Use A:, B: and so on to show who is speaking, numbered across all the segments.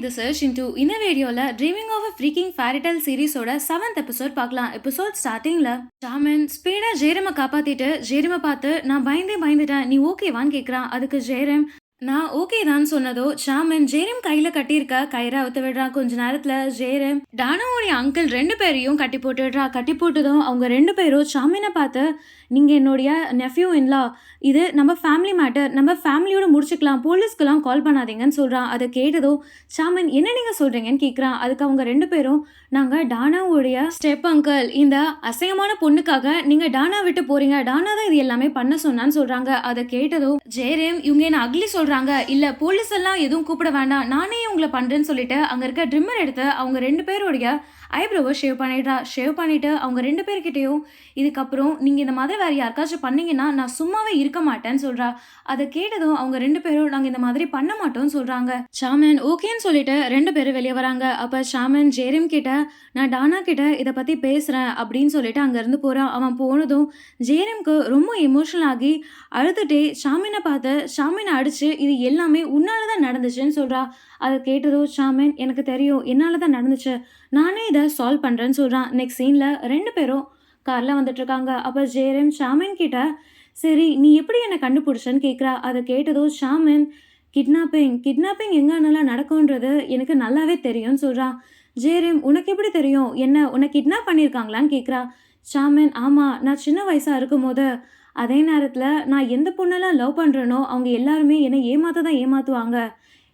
A: this is Shintu. இந்த வீடியோல dreaming of a freaking fairy tale சீரிஸோட 7th எபிசோட் பார்க்கலாம். எபிசோட் ஸ்டார்டிங்ல ஷாமன் ஸ்பீடா ஜேரமை காப்பாத்திட்டு ஜேரமை பார்த்து நான் பயந்துட்டேன், நீ ஓகேவான்னு கேட்குறான். அதுக்கு ஜேரம் நான் ஓகே தான் சொன்னதோ ஷாமன் ஜேரம் கையில கட்டியிருக்க கயிறை அவுத்து விடுறான். கொஞ்ச நேரத்துல ஜேரம் டானாவுடைய அங்கிள் 2 பேரையும் கட்டி போட்டுடுறா. கட்டி போட்டதும் அவங்க 2 பேரும் ஷாமினை பார்த்து நீங்க என்னுடைய நெஃப்யூ இன்லா, இது நம்ம ஃபேமிலி மேட்டர், நம்ம ஃபேமிலியோட முடிச்சுக்கலாம், போலீஸ்க்கெல்லாம் கால் பண்ணாதீங்கன்னு சொல்கிறான். அதை கேட்டதும் ஷாமன் என்ன நீங்கள் சொல்கிறீங்கன்னு கேட்குறான். அதுக்கு அவங்க 2 பேரும் நாங்கள் டானாவுடைய ஸ்டெப் அங்கிள், இந்த அசிங்கமான பொண்ணுக்காக நீங்கள் டானா விட்டு போகிறீங்க, டானா தான் இது எல்லாமே பண்ண சொன்னான்னு சொல்கிறாங்க. அதை கேட்டதும் ஜேரேம் இவங்க என்ன அக்லி சொல்கிறாங்க, இல்லை போலீஸ் எல்லாம் எதுவும் கூப்பிட வேண்டாம், நானே உங்களை பண்ணுறேன்னு சொல்லிட்டு அங்கே இருக்க ட்ரிம்மர் எடுத்து அவங்க 2 பேருடைய ஐப்ரோவை ஷேவ் பண்ணிடுறா. ஷேவ் பண்ணிவிட்டு அவங்க 2 பேர்கிட்டையும் இதுக்கப்புறம் நீங்கள் இந்த மாதிரி வேறு யாருக்காச்சும் பண்ணீங்கன்னா நான் சும்மாவே இருக்க மாட்டேன்னு சொல்கிறா. அதை கேட்டதும் அவங்க 2 பேரும் நாங்கள் இந்த மாதிரி பண்ண மாட்டோம்னு சொல்கிறாங்க. ஷாமன் ஓகேன்னு சொல்லிட்டு 2 பேரும் வெளியே வராங்க. அப்போ ஷாமன் ஜேரம் கிட்ட நான் டானா கிட்ட இதை பற்றி பேசுகிறேன் அப்படின்னு சொல்லிட்டு அங்கேருந்து போகிறான். அவன் போனதும் ஜேரம்க்கு ரொம்ப எமோஷனல் ஆகி அழுதுகிட்டே ஷாமினை பார்த்து ஷாமினை அடித்து இது எல்லாமே உன்னால தான் நடந்துச்சுன்னு சொல்கிறா. அதை கேட்டதும் ஷாமன் எனக்கு தெரியும் என்னால் தான் நடந்துச்சு, நானே இதை சால்வ் பண்ணுறேன்னு சொல்கிறான். நெக்ஸ்ட் சீனில் 2 பேரும் காரில் வந்துட்டுருக்காங்க. அப்போ ஜேரம் ஷாமன் கிட்ட சரி நீ எப்படி என்னை கண்டுபிடிச்சன்னு கேட்குறா. அதை கேட்டதும் ஷாமன் கிட்னாப்பிங் எங்கன்னெல்லாம் நடக்கும்ன்றது எனக்கு நல்லாவே தெரியும்னு சொல்கிறான். ஜேரம் உனக்கு எப்படி தெரியும், என்ன உன்னை கிட்னாப் பண்ணியிருக்காங்களான்னு கேட்குறா. ஷாமன் ஆமாம், நான் சின்ன வயசாக இருக்கும் போது அதே நேரத்தில் நான் எந்த பொண்ணெல்லாம் லவ் பண்ணுறேனோ அவங்க எல்லாருமே என்னை ஏமாற்றுவாங்க,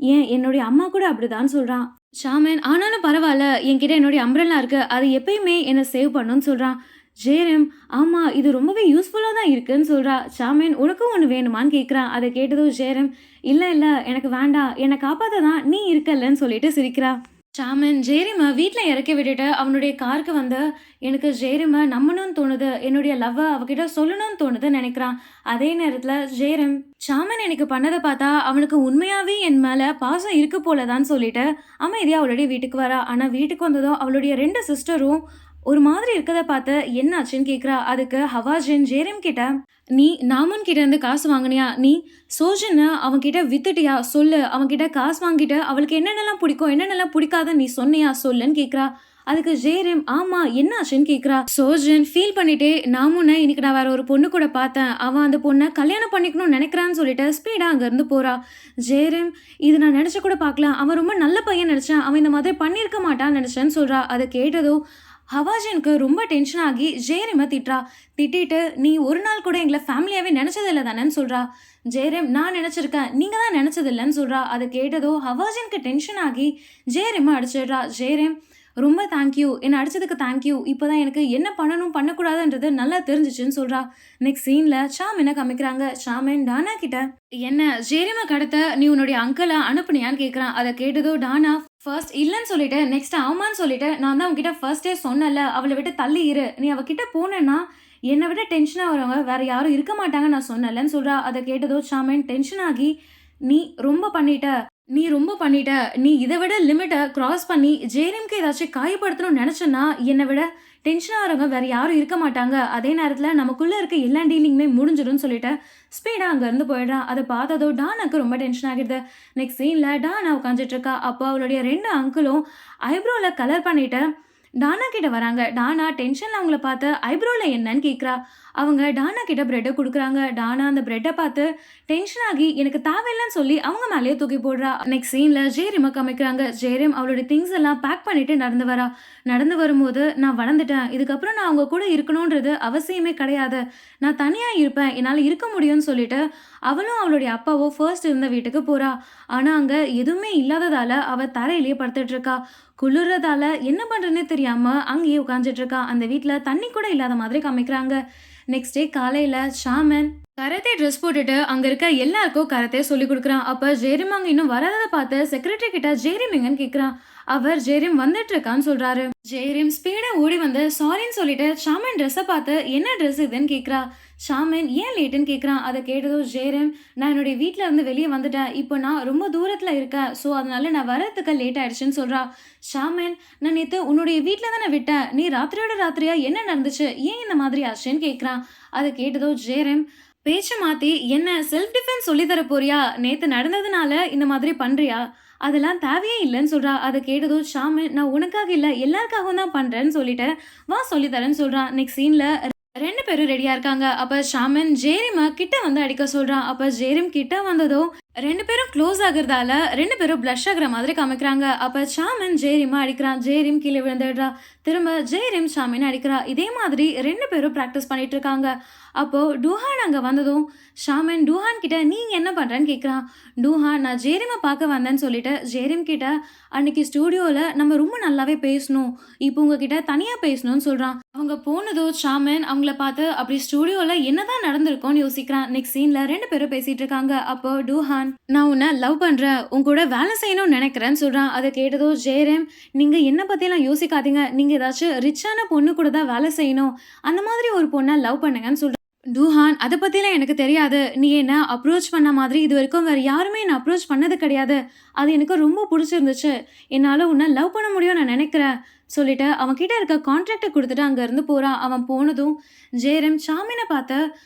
A: ஏன் என்னுடைய அம்மா கூட அப்படிதான் சொல்கிறான். ஷாமன் ஆனாலும் பரவாயில்ல, என்கிட்ட என்னுடைய அம்ப்ரெல்லா இருக்குது, அது எப்பயுமே என்னை சேவ் பண்ணுன்னு சொல்கிறான். ஜேரம் ஆமாம் இது ரொம்பவே யூஸ்ஃபுல்லாக தான் இருக்குன்னு சொல்கிறா. ஷாமன் உனக்கும் ஒன்று வேணுமான்னு கேட்குறான். அதை கேட்டதும் ஜேரம் இல்லை எனக்கு வேண்டாம், என்னை காப்பாற்ற தான் நீ இருக்கல்லன்னு சொல்லிட்டு சிரிக்கிறா. ஷாமன் ஜேரிமை வீட்டில் இறக்கி விட்டுட்டு அவனுடைய காருக்கு வந்து எனக்கு ஜேரிமை நம்பணும்னு தோணுது, என்னுடைய லவ்வை அவகிட்ட சொல்லணும்னு தோணுது நினைக்கிறான். அதே நேரத்தில் ஜேரம் ஷாமன் எனக்கு பண்ணதை பார்த்தா அவனுக்கு உண்மையாகவே என் மேலே பாசம் இருக்கு போலதான்னு சொல்லிட்டு அமைதியாக அவளுடைய வீட்டுக்கு வரா. ஆனால் வீட்டுக்கு வந்ததும் அவளுடைய 2 சிஸ்டரும் ஒரு மாதிரி இருக்கதை பார்த்து என்னாச்சுன்னு கேட்குறா. அதுக்கு ஹவாஜின் ஜேரம் கிட்ட நீ நாமன் கிட்ட இருந்து காசு வாங்கினியா, நீ சோஜனை அவன்கிட்ட வித்துட்டியா சொல்லு, அவன்கிட்ட காசு வாங்கிட்டு அவளுக்கு என்னென்னலாம் பிடிக்கும் என்னென்னலாம் பிடிக்காதுன்னு நீ சொன்னியா சொல்லுன்னு கேட்குறா. அதுக்கு ஜேரம் ஆமாம் என்னாச்சுன்னு கேட்குறா. சோஜன் ஃபீல் பண்ணிட்டே நாமுன்ன இன்னைக்கு நான் வேற ஒரு பொண்ணு கூட பார்த்தேன், அவன் அந்த பொண்ணை கல்யாணம் பண்ணிக்கணும்னு நினைக்கிறான்னு சொல்லிட்டு ஸ்பீடாக அங்கேருந்து போகிறா. ஜேரம் இது நான் நினச்ச கூட பார்க்கலாம், அவன் ரொம்ப நல்ல பையன் நினச்சேன், அவன் இந்த மாதிரி பண்ணியிருக்க மாட்டான்னு நினச்சேன்னு சொல்கிறா. அதை கேட்டதும் ஹவாஜனுக்கு ரொம்ப டென்ஷன் ஆகி ஜேரமை திட்டிட்டு நீ ஒரு நாள் கூட எங்களை ஃபேமிலியாகவே நினச்சதில்லை தானேன்னு சொல்கிறா. ஜேரம் நான் நினச்சிருக்கேன், நீங்கள் தான் நினச்சதில்லைன்னு சொல்கிறா. அதை கேட்டதோ ஹவாஜனுக்கு டென்ஷன் ஆகி ஜேரமை அடிச்சிடுறா. ஜேரம் ரொம்ப தேங்க்யூ, என்னை அடித்ததுக்கு தேங்க்யூ, இப்போ தான் எனக்கு என்ன பண்ணணும் பண்ணக்கூடாதுன்றது நல்லா தெரிஞ்சிச்சுன்னு சொல்கிறா. நெக்ஸ்ட் சீனில் ஷாமனை காமிக்கிறாங்க. ஷாமன் டானா கிட்ட என்ன ஜேரமை கடத்த நீ உன்னுடைய அங்கிளை அனுப்புனியான்னு கேட்குறான். அதை கேட்டதோ டானா ஃபர்ஸ்ட் இல்லைன்னு சொல்லிட்டு நெக்ஸ்ட் ஆமான்னு சொல்லிட்டு நான் தான் உங்ககிட்ட ஃபர்ஸ்டே சொன்னல அவளை விட்டு தள்ளி இரு, நீ அவகிட்ட போனேன்னா என்னை விட டென்ஷனாக வரவங்க வேற யாரும் இருக்க மாட்டாங்க நான் சொன்னலன்னு சொல்கிறா. அதை கேட்டதோ ஷாமன் டென்ஷன் ஆகி நீ ரொம்ப பண்ணிட்ட, நீ இதை விட லிமிட்டை கிராஸ் பண்ணி ஜேரம்க்கு ஏதாச்சும் காயப்படுத்தணும்னு நினச்சேன்னா என்னை விட டென்ஷனாக வரவங்க வேறு யாரும் இருக்க மாட்டாங்க, அதே நேரத்தில் நமக்குள்ளே இருக்க எல்லா டீலிங்குமே முடிஞ்சிடும்னு சொல்லிட்டு ஸ்பீடாக அங்கேருந்து போயிடுறான். அதை பார்த்ததோ டானாக்கு ரொம்ப டென்ஷன் ஆகிடுது. நெக்ஸ்ட் சீனில் டானா உட்காந்துட்டு இருக்கா. அப்போ அவளுடைய 2 அங்கிளும் ஐப்ரோவில் கலர் பண்ணிவிட்டு டானா கிட்ட வராங்க. டானா டென்ஷனில் அவங்கள பார்த்து ஐப்ரோவில் என்னன்னு கேட்குறா. அவங்க டானா கிட்ட ப்ரெட்டை கொடுக்குறாங்க. டானா அந்த ப்ரெட்டை பார்த்து டென்ஷன் ஆகி எனக்கு தேவையில்லைன்னு சொல்லி அவங்க மேலேயே தூக்கி போடுறா. நெக்ஸ்ட் சீனில் ஜேரிமை காமிக்கிறாங்க. ஜேரிம் அவளுடைய திங்ஸ் எல்லாம் பேக் பண்ணிட்டு நடந்து வரும்போது நான் வளர்ந்துட்டேன், இதுக்கப்புறம் நான் அவங்க கூட இருக்கணுன்றது அவசியமே கிடையாது, நான் தனியாக இருப்பேன், என்னால் இருக்க முடியும்னு சொல்லிட்டு அவளும் அவளுடைய அப்பாவோ ஃபர்ஸ்ட் இருந்த வீட்டுக்கு போகிறா. ஆனால் அங்கே எதுவுமே இல்லாததால் அவள் தரையிலேயே படுத்துட்டு இருக்கா. குளிர்றதால என்ன பண்ணுறதுனே தெரியாமல் அங்கேயே உட்காந்துட்டு இருக்கா. அந்த வீட்டில் தண்ணி கூட இல்லாத மாதிரி காமிக்கிறாங்க. நெக்ஸ்ட் டே காலையில் ஷாமன் கராத்தே ட்ரெஸ் போட்டுட்டு அங்கே இருக்க எல்லாருக்கும் கராத்தே சொல்லி கொடுக்குறான். அப்போ ஜேரிம் அங்கே இன்னும் வராததை பார்த்து செக்ரட்டரி கிட்ட ஜேரிம் எங்கன்னு கேட்குறான். அவர் ஜேரிம் வந்துட்டு இருக்கான்னு சொல்கிறாரு. ஜேரிம் ஸ்பீடாக ஓடி வந்து சாரின்னு சொல்லிட்டு ஷாமன் ட்ரெஸ்ஸை பார்த்து என்ன ட்ரெஸ் இதுன்னு கேட்குறா. ஷாமன் ஏன் லேட்டுன்னு கேட்குறான். அதை கேட்டதும் ஜேரம் நான் என்னுடைய வீட்டில் இருந்து வெளியே வந்துட்டேன், இப்போ நான் ரொம்ப தூரத்தில் இருக்கேன், ஸோ அதனால நான் வரதுக்கு லேட் ஆயிடுச்சுன்னு சொல்கிறா. ஷாமன் நான் நேற்று உன்னுடைய வீட்டில் தானே விட்டேன், நீ ராத்திரியோட ராத்திரியா என்ன நடந்துச்சு, ஏன் இந்த மாதிரி ஆச்சுன்னு கேட்குறான். அதை கேட்டதும் ஜேரம் பேச்சை மாற்றி என்ன செல்ஃப் டிஃபென்ஸ் சொல்லித்தர போறியா, நேற்று நடந்ததுனால இந்த மாதிரி பண்ணுறியா, அதெல்லாம் தேவையே இல்லன்னு சொல்றா. அத கேட்டதும் ஷாமின், "நான் உனக்காக இல்ல, எல்லாருக்காகவும் தான் பண்றேன்னு" சொல்லிட்டு, "வா சொல்லி தரேன்னு" சொல்றான். நெக்ஸ்ட் சீன்ல 2 பேரும் ரெடியா இருக்காங்க. அப்ப ஷாமன் ஜேரிம கிட்ட வந்து அடிக்க சொல்றான். அப்ப ஜேரிம் கிட்ட வந்ததும் 2 பேரும் க்ளோஸ் ஆகுறதால 2 பேரும் ப்ளஷ் ஆகுற மாதிரி காமிக்கிறாங்க. அப்ப ஷாமன் ஜேரிம அடிக்கிறான். ஜேரிம் கீழ விழுந்துடுறா. திரும்ப ஜேரிம் ஷாமின அடிக்கிறா. இதே மாதிரி 2 பேரும் பிராக்டிஸ் பண்ணிட்டு இருக்காங்க. அப்போ டூஹான் அங்க வந்ததும் ஷாமன் டூஹான் கிட்ட, "நீ இங்க என்ன பண்றன்னு?" கேட்குறான். டூஹான், "நான் ஜேரிம பார்க்க வந்தேன்னு" சொல்லிட்டு ஜேரிம் கிட்ட, "அன்னைக்கு ஸ்டூடியோல நம்ம ரொம்ப நல்லாவே பேசணும். இப்போ உங்ககிட்ட தனியா பேசணும்னு" சொல்றான். அவங்க போனதும் ஷாமன் அவங்கள பார்த்து அப்படி ஸ்டூடியோல என்னதான் நடந்திருக்கும்னு யோசிக்கிறான். நெக்ஸ்ட் சீன்ல 2 பேரும் பேசிட்டு இருக்காங்க. அப்போ டூஹான், "நான் உன்ன லவ் பண்றேன். உன் கூட வேலை செய்யணும்னு நினைக்கிறேன்னு" சொல்றான். அத கேட்டதும் ஜேரிம், "நீங்க என்ன பத்திலாம் யோசிக்காதீங்க. நீங்க ஏதாச்சும் ரிச்சான பொண்ணு கூட தான் வேலை செய்யணும். அந்த மாதிரி ஒரு பொண்ண லவ் பண்ணுங்கன்னு" சொல்றான். டூஹான், "அத பத்திலாம் எனக்கு தெரியாது. நீ என்ன அப்ரோச் பண்ண மாதிரி இதுவரைக்கும் வேற யாருமே என்ன அப்ரோச் பண்ணது கிடையாது. அது எனக்கு ரொம்ப புடிச்சிருந்துச்சு. என்னால உன்ன லவ் பண்ண முடியும்னு நான் நினைக்கிறேன்" சொல்லிட்டு அவன் கிட்ட இருக்க கான்ட்ராக்ட்ட குடுத்துட்டு அங்கருந்து போறான். அவன் போனதும் ஜேரம் ஷாமின பார்த்து,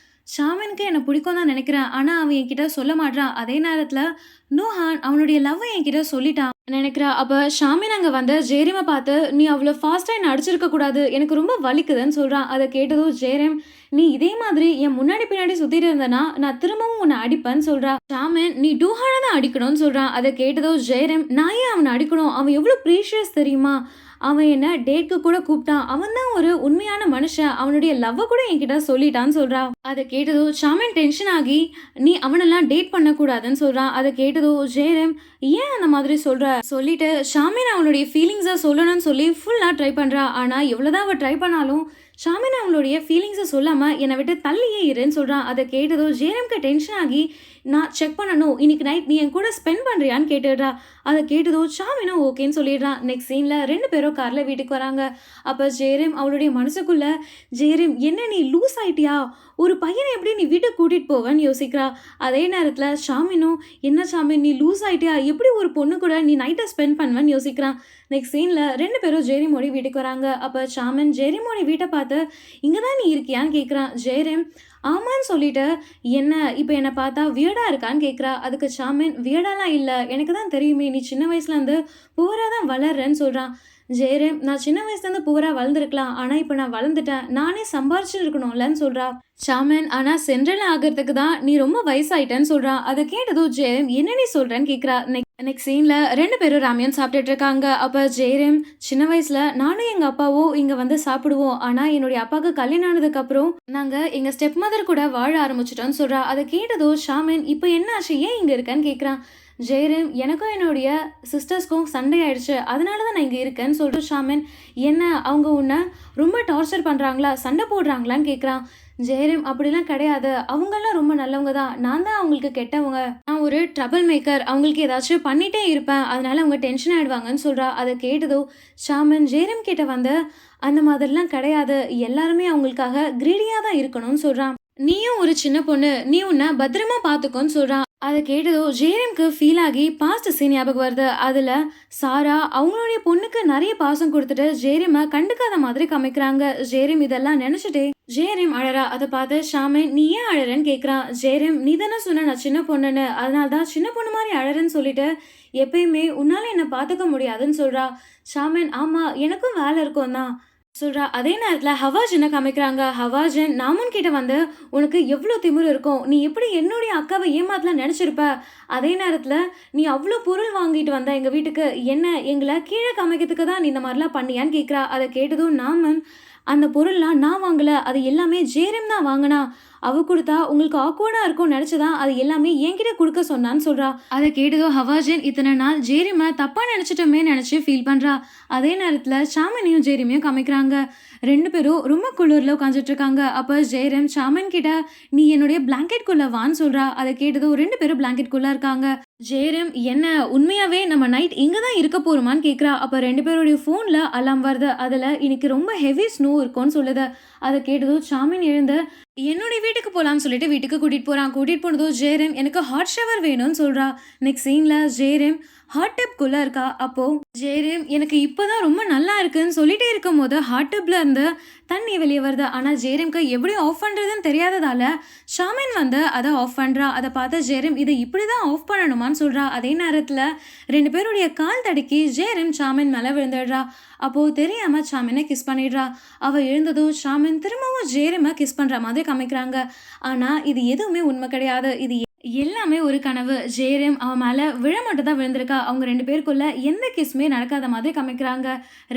A: "ஷாமினுக்கு என்ன பிடிக்கும் தான் நினைக்கிறேன். ஆனா அவன் என்கிட்ட சொல்ல மாட்றான்." அதே நேரத்துல நூஹான் அவனுடைய லவ்வ என்கிட்ட சொல்லிட்டான் நினைக்கிறா. அப்ப ஷாமின் அங்க வந்து ஜேரிம பார்த்து, "நீ அவ்ளோ ஃபாஸ்ட்டா என்ன அடிச்சிருக்க கூடாது. எனக்கு ரொம்ப வலிக்குதுன்னு" சொல்றான். அத கேட்டதும் ஜேரம், "நீ இதே மாதிரி என் முன்னாடி பின்னாடி சுத்திட்டு இருந்தனா, நான் திரும்பவும் உன்ன அடிப்பேன்னு" சொல்றா. ஷாமின், "நீ டூஹான தான் அடிக்கணும்னு" சொல்றான். அத கேட்டதும் ஜேரம், "நான் ஏன் அவன அடிக்கணும்? அவன் எவ்ளோ ப்ரீஷியஸ் தெரியுமா? அவன் என்ன டேட்க்கு கூட கூப்பிட்டான். அவன் தான் ஒரு உண்மையான மனுஷன். அவனுடைய லவ்வ கூட என்கிட்ட சொல்லிட்டான்னு" சொல்றா. அத கேட்டதும் ஷாமின் டென்ஷன் ஆகி, "நீ அவனெல்லாம் டேட் பண்ணக்கூடாதுன்னு" சொல்றான். அத கேட்டதும் ஜேரம், "ஏன் அந்த மாதிரி சொல்ற?" சொல்லிட்டு ஷாமின் அவளுடைய ஃபீலிங்ஸ சொல்லணும்னு சொல்லி ஃபுல்லா ட்ரை பண்றா. ஆனா எவ்வளவுதான் அவ ட்ரை பண்ணாலும் ஷாமின் அவளுடைய ஃபீலிங்ஸ சொல்லாம என்னை விட்டு தள்ளியே இருன்னு சொல்றான். அத கேட்டதும் ஜேரம்க்கு டென்ஷன் ஆகி, "நான் செக் பண்ணணும். இன்னைக்கு நைட் நீ என் கூட ஸ்பெண்ட் பண்றியான்னு" கேட்டுடுறா. அத கேட்டதும் ஷாமினும் ஓகேன்னு சொல்லிடுறான். நெக்ஸ்ட் சீன்ல 2 பேரும் கார்ல வீட்டுக்கு வராங்க. அப்ப ஜேரம் அவளுடைய மனசுக்குள்ள, "ஜேரம், என்ன நீ லூஸ் ஆயிட்டியா? ஒரு பையனை எப்படி நீ வீட்டுக்கு கூட்டிட்டு போவன்னு" யோசிக்கிறா. அதே நேரத்துல ஷாமினும், "என்ன ஷாமின், நீ லூஸ் ஆயிட்டியா? எப்படி ஒரு பொண்ணு கூட நீ நைட்ட ஸ்பெண்ட் பண்ணுவேன்னு" யோசிக்கிறான். நெக்ஸ்ட் சீன்ல 2 பேரும் ஜேரிமோட வீட்டுக்கு வராங்க. அப்ப ஷாமின் ஜேரிமோட வீட்ட பார்த்து, "இங்க தான் நீ இருக்கியான்னு" கேட்குறான். ஜேரம் ஆமான்னு சொல்லிட்டு, "என்ன இப்ப என்ன பார்த்தா வியர்டா இருக்கான்னு" கேட்குறா. அதுக்கு ஷாமின், "வியர்டாலாம் இல்ல. எனக்கு தான் தெரியுமே நீ சின்ன வயசுலேருந்து புவரா தான் வளர்றன்னு" சொல்றான். ஜெயரேம், "நான் சின்ன வயசுலேருந்து புவரா வளர்ந்துருக்கலாம். ஆனா இப்ப நான் வளர்ந்துட்டேன். நானே சம்பாரிச்சு இருக்கணும்லன்னு" சொல்றா. ஷாமின், "ஆனா சென்ட்ரல் ஆகறதுக்கு தான் நீ ரொம்ப வயசாயிட்டேன்னு" சொல்றான். அத கேட்டதும் ஜெயரேம், "என்ன நீ சொல்றேன்னு" கேட்குறா. நெக்ஸ்ட் சீன்ல 2 பேரும் ராமியன் சாப்பிட்டுட்டு இருக்காங்க. அப்ப ஜெயரேம், "சின்ன வயசுல நானும் எங்க அப்பாவும் இங்க வந்து சாப்பிடுவோம். ஆனா என்னுடைய அப்பாவுக்கு கல்யாணம் ஆனதுக்கு அப்புறம் நாங்க எங்க ஸ்டெப் மதர் கூட வாழ ஆரம்பிச்சிட்டோம்னு" சொல்றா. அத கேட்டதும் ஷாமின், "இப்ப என்ன ஆச்சு? ஏன் இங்க இருக்கன்னு" கேட்குறான். ஜெயரேம், "எனக்கும் என்னுடைய சிஸ்டர்ஸ்க்கும் சண்டை ஆயிடுச்சு. அதனால தான் நான் இங்க இருக்கேன்னு" சொல்லிட்டு ஷாமின், "என்ன அவங்க உன்ன ரொம்ப டார்ச்சர் பண்றாங்களா? சண்டை போடுறாங்களான்னு" கேட்குறான். ஜெயரேம், "அப்படிலாம் கிடையாது. அவங்கலாம் ரொம்ப நல்லவங்க தான். நான் தான் அவங்களுக்கு கெட்டவங்க. நான் ஒரு ட்ரபிள் மேக்கர். அவங்களுக்கு ஏதாச்சும் பண்ணிட்டே இருப்பேன். அதனால அவங்க டென்ஷன் ஆயிடுவாங்கன்னு" சொல்றா. அத கேட்டதும் ஷாமின் ஜெயரேம் கிட்ட வந்து, "அந்த மாதிரிலாம் கிடையாது. எல்லாருமே அவங்களுக்காக கிரீடியா தான் இருக்கணும்னு" சொல்றான். "நீயும் ஒரு சின்ன பொண்ணு. நீ உன்ன பத்திரமா பார்த்துக்கோன்னு" சொல்றான். அத கேட்டதும் ஜேரேம்க்கு ஃபீல் ஆகி பாஸ்ட் சீன் ஞாபகம் வருது. அதுல சாரா அவங்களுடைய பொண்ணுக்கு நெறைய பாசம் குடுத்துட்டு ஜேரேம கண்டுக்காத மாதிரி காமிக்கிறாங்க. ஜேரேம் இதெல்லாம் நெனச்சுட்டே ஜேரேம் அழறா. அத பார்த்து ஷாமின், "நீ ஏன் அழறன்னு?" கேட்குறான். ஜேரேம், "நீ தானே சொன்ன நான் சின்ன பொண்ணுன்னு. அதனால தான் சின்ன பொண்ணு மாரி அழறேன்னு சொல்லிட்டு எப்பயுமே உன்னால என்ன பார்த்துக்க முடியாதுன்னு" சொல்றா. ஷாமின், "ஆமா, எனக்கும் வேலை இருக்கும் தான்" சொல்றா. அதே நேரத்துல ஹவாஜின காமிக்கிறாங்க. ஹவாஜன் நாமுன் கிட்ட வந்து, "உனக்கு எவ்ளோ திமிரு இருக்கும்? நீ எப்படி என்னுடைய அக்காவ ஏமாத்தலாம்னு நெனச்சிருப்ப? அதே நேரத்துல நீ அவ்ளோ பொருள் வாங்கிட்டு வந்த எங்க வீட்டுக்கு. என்ன எங்கள கீழ காமிக்கிறதுக்கு தான் நீ இந்த மாரிலாம் பண்ணியான்னு" கேட்கிறா. அத கேட்டதும் நாமன், "அந்த பொருள்லாம் நான் வாங்கல. அது எல்லாமே ஜேரேம் தான் வாங்குனா. அவ குடுத்தா உங்களுக்கு ஆக்வர்டா இருக்கும்னு நெனச்சு தான் அது எல்லாமே என்கிட்ட குடுக்க சொன்னான்னு" சொல்றா. அத கேட்டதும் ஹவாஜன் இத்தன நாள் ஜேரேம தப்பா நெனச்சுட்டோமேன்னு நெனச்சு ஃபீல் பண்றா. அதே நேரத்துல ஷாமினையும் ஜேரேமையும் காமிக்கிறாங்க. 2 பேரும் ரொம்ப குளிர்ல உட்கார்ந்துட்டு இருக்காங்க. அப்ப ஜெயரேம் ஷாமின் கிட்ட, "நீ என்னுடைய பிளாங்கெட்குள்ள வான்னு" சொல்றா. அத கேட்டதும் 2 பேரும் பிளாங்கெட்குள்ள இருக்காங்க. ஜெயரேம், "என்ன உண்மையாவே நம்ம நைட் இங்க தான் இருக்க போறோமான்னு" கேட்கிறா. அப்ப 2 பேருடைய ஃபோன்ல அலார்ம் வருது. அதுல இன்னைக்கு ரொம்ப ஹெவி ஸ்னோ இருக்கும்னு சொல்லுது. அத கேட்டதும் ஷாமின் எழுந்து என்னுடைய வீட்டுக்கு போலான்னு சொல்லிட்டு வீட்டுக்கு கூட்டிட்டு போறான். கூட்டிட்டு போனதும் ஜெயரேம், "எனக்கு ஹாட் ஷவர் வேணும்னு" சொல்றா. நெக்ஸ்ட் சீன்ல ஜெயரேம் ஹாட் டப்குள்ள இருக்கா. அப்போ ஜேரேம் எனக்கு இப்பதான் ரொம்ப நல்லா இருக்குன்னு சொல்லிட்டே இருக்கும்போது ஹாட் டப்ல இருந்து தண்ணி வெளியே வருது. ஆனா ஜேரேம்க்கு எப்படி ஆஃப் பண்றதுன்னு தெரியாததால ஷாமின் வந்து அதை ஆஃப் பண்றா. அதை பார்த்து ஜேரேம் இதை இப்படிதான் ஆஃப் பண்ணணுமான்னு சொல்றா. அதே நேரத்துல 2 பேருடைய கால் தடுக்கி ஜேரேம் ஷாமின் மேல விழுந்துடுறா. அப்போ தெரியாம ஷாமினை கிஸ் பண்ணிடுறா. அவ எழுந்ததும் ஷாமின் திரும்பவும் ஜேரேமை கிஸ் பண்ற மாதிரி காமிக்கிறாங்க. ஆனா இது எதுவுமே உண்மை கிடையாது. இது எல்லாமே ஒரு கனவு. ஜேரேம் அவன் மேல விழ மட்டும் தான் விழுந்திருக்கா. அவங்க 2 பேருக்குள்ள எந்த கிஸ்ஸுமே நடக்காத மாதிரி காமிக்கிறாங்க.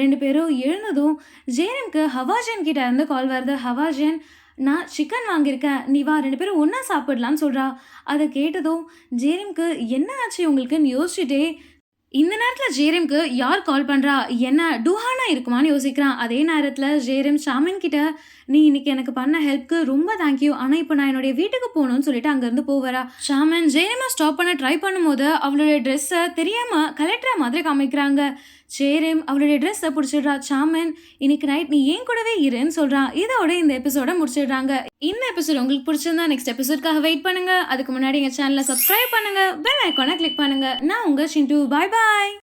A: 2 பேரும் எழுந்ததும் ஜேரேம்க்கு ஹவாஜன் கிட்ட இருந்து கால் வருது. ஹவாஜன், நான் சிக்கன் வாங்கியிருக்கேன். நீ வா 2 பேரும் ஒண்ணா சாப்பிடலான்னு சொல்றா. அத கேட்டதும் ஜேரேம்க்கு என்ன ஆச்சு உங்களுக்குன்னு யோசிச்சுட்டே இந்த நேரத்துல ஜேரேம்க்கு யார் கால் பண்றா? என்ன டூஹானா இருக்குமான்னு யோசிக்கிறான். அதே நேரத்துல ஜேரேம் ஷாமின் கிட்ட, நீ இன்னைக்கு எனக்கு பண்ண ஹெல்ப்க்கு ரொம்ப தேங்க்யூ. ஆனா இப்போ நான் என்னுடைய வீட்டுக்கு போகணும்னு சொல்லிட்டு அங்கிருந்து போவரா. ஷாமின் ஜேரேமை ஸ்டாப் பண்ண ட்ரை பண்ணும்போது அவளுடைய ட்ரெஸ்ஸை தெரியாம கலெக்டரா மாதிரி காமிக்கிறாங்க. ஜேரேம் அவளுடைய ட்ரெஸ்ஸை பிடிச்சிடுறா. ஷாமின், இன்னைக்கு நைட் நீ ஏன் கூடவே இருன்னு சொல்றான். இதோட இந்த எபிசோட முடிச்சிடுறாங்க. இந்த எபிசோட் உங்களுக்கு பிடிச்சிருந்தா நெக்ஸ்ட் எபிசோட்காக வெயிட் பண்ணுங்க. அதுக்கு முன்னாடி எங்க சேனலை சப்ஸ்கிரைப் பண்ணுங்க, பெல் ஐக்கானை கிளிக் பண்ணுங்க. நான் உங்க ஷிண்டு. பாய் பாய்.